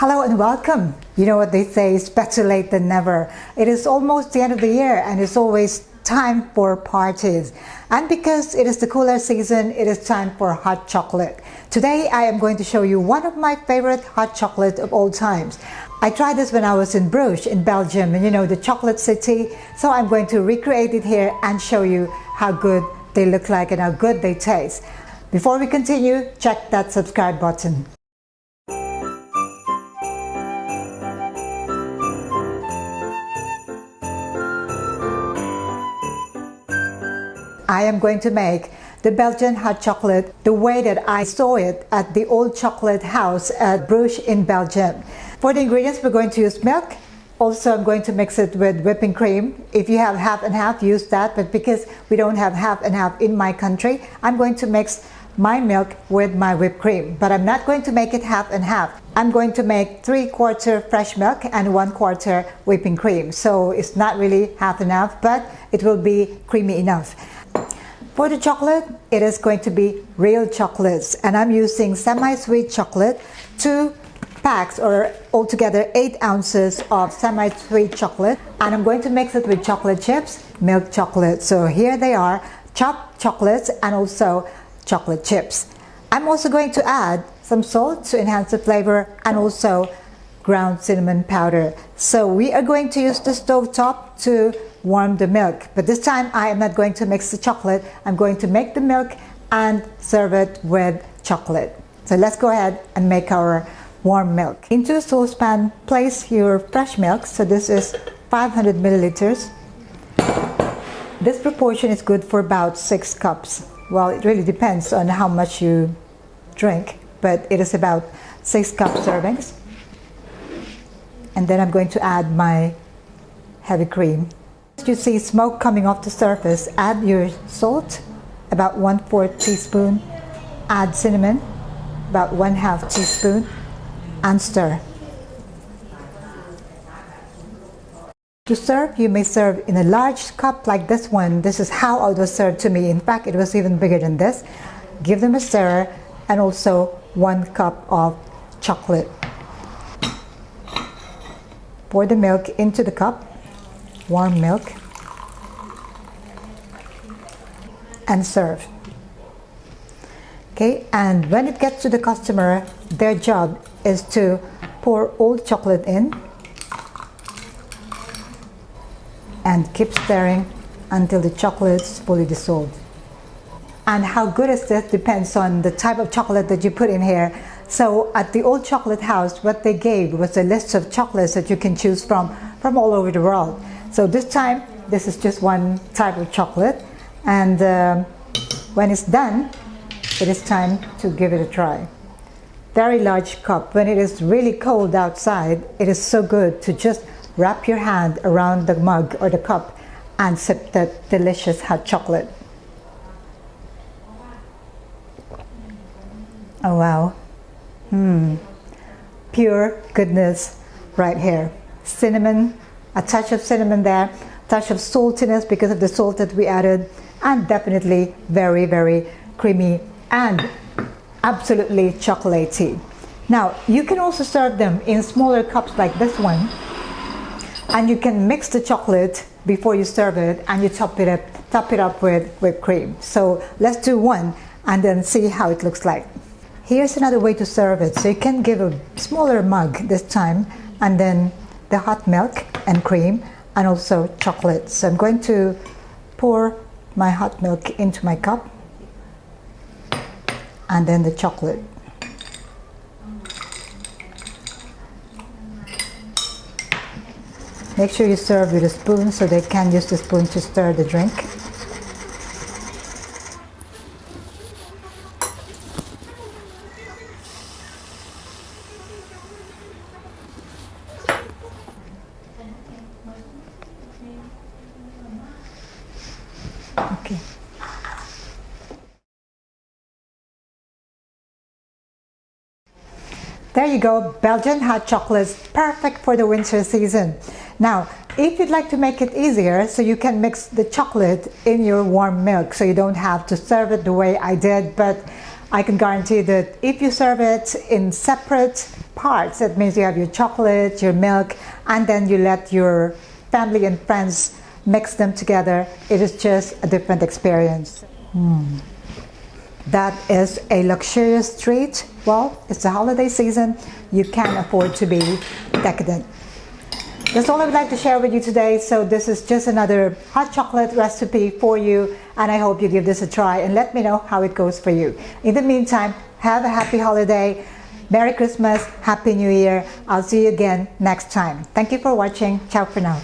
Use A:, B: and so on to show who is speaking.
A: Hello and welcome. You know what they say, it's better late than never. It is almost the end of the year and it's always time for parties. And because it is the cooler season, it is time for hot chocolate. Today I am going to show you one of my favorite hot chocolate of all times. I tried this when I was in Bruges in Belgium, and you know, the chocolate city. So I'm going to recreate it here and show you how good they look like and how good they taste. Before we continue, check that subscribe button. I am going to make the Belgian hot chocolate the way that I saw it at the old chocolate house at Bruges in Belgium. For the ingredients, we're going to use milk. Also, I'm going to mix it with whipping cream. If you have half and half, use that. But because we don't have half and half in my country, I'm going to mix my milk with my whipped cream. But I'm not going to make it half and half. I'm going to make 3/4 fresh milk and 1/4 whipping cream. So it's not really half and half, but it will be creamy enough. For the chocolate, it is going to be real chocolates, and I'm using semi-sweet chocolate, 2 packs or altogether 8 ounces of semi-sweet chocolate, and I'm going to mix it with chocolate chips, milk chocolate. So here they are, chopped chocolates and also chocolate chips. I'm also going to add some salt to enhance the flavor and also ground cinnamon powder. So we are going to use the stove top to warm the milk, but this time I am not going to mix the chocolate. I'm going to make the milk and serve it with chocolate. So let's go ahead and make our warm milk. Into a saucepan, place your fresh milk. So this is 500 milliliters. This proportion is good for about 6 cups. Well, it really depends on how much you drink, but it is about 6 cup servings. And then I'm going to add my heavy cream. You see smoke coming off the surface. Add your salt, about 1/4 teaspoon. Add cinnamon, about 1/2 teaspoon, and stir. To serve, you may serve in a large cup like this one. This is how it was served to me. In fact, it was even bigger than this. Give them a stir, and also 1 cup of chocolate. Pour the milk into the cup, warm milk, and serve. Okay, and when it gets to the customer, their job is to pour all the chocolate in and keep stirring until the chocolate is fully dissolved. And how good is this depends on the type of chocolate that you put in here. So at the old chocolate house, what they gave was a list of chocolates that you can choose from all over the world. So this time, this is just one type of chocolate. And when it's done, it is time to give it a try. Very large cup. When it is really cold outside, it is so good to just wrap your hand around the mug or the cup and sip that delicious hot chocolate. Oh wow. Pure goodness right here. Cinnamon, a touch of cinnamon there, touch of saltiness because of the salt that we added, and definitely very, very creamy and absolutely chocolatey. Now, you can also serve them in smaller cups like this one, and you can mix the chocolate before you serve it, and you top it up with whipped cream. So let's do one and then see how it looks like. Here's another way to serve it. So you can give a smaller mug this time, and then the hot milk and cream and also chocolate. So I'm going to pour my hot milk into my cup and then the chocolate. Make sure you serve with a spoon so they can use the spoon to stir the drink. Okay. There you go, Belgian hot chocolates, perfect for the winter season. Now, if you'd like to make it easier, so you can mix the chocolate in your warm milk, so you don't have to serve it the way I did, but I can guarantee that if you serve it in separate parts, that means you have your chocolate, your milk, and then you let your family and friends mix them together, it is just a different experience. That is a luxurious treat. Well, it's the holiday season. You can't afford to be decadent. That's all I would like to share with you today. So this is just another hot chocolate recipe for you, and I hope you give this a try and let me know how it goes for you. In the meantime, have a happy holiday. Merry Christmas, Happy New Year. I'll see you again next time. Thank you for watching. Ciao for now.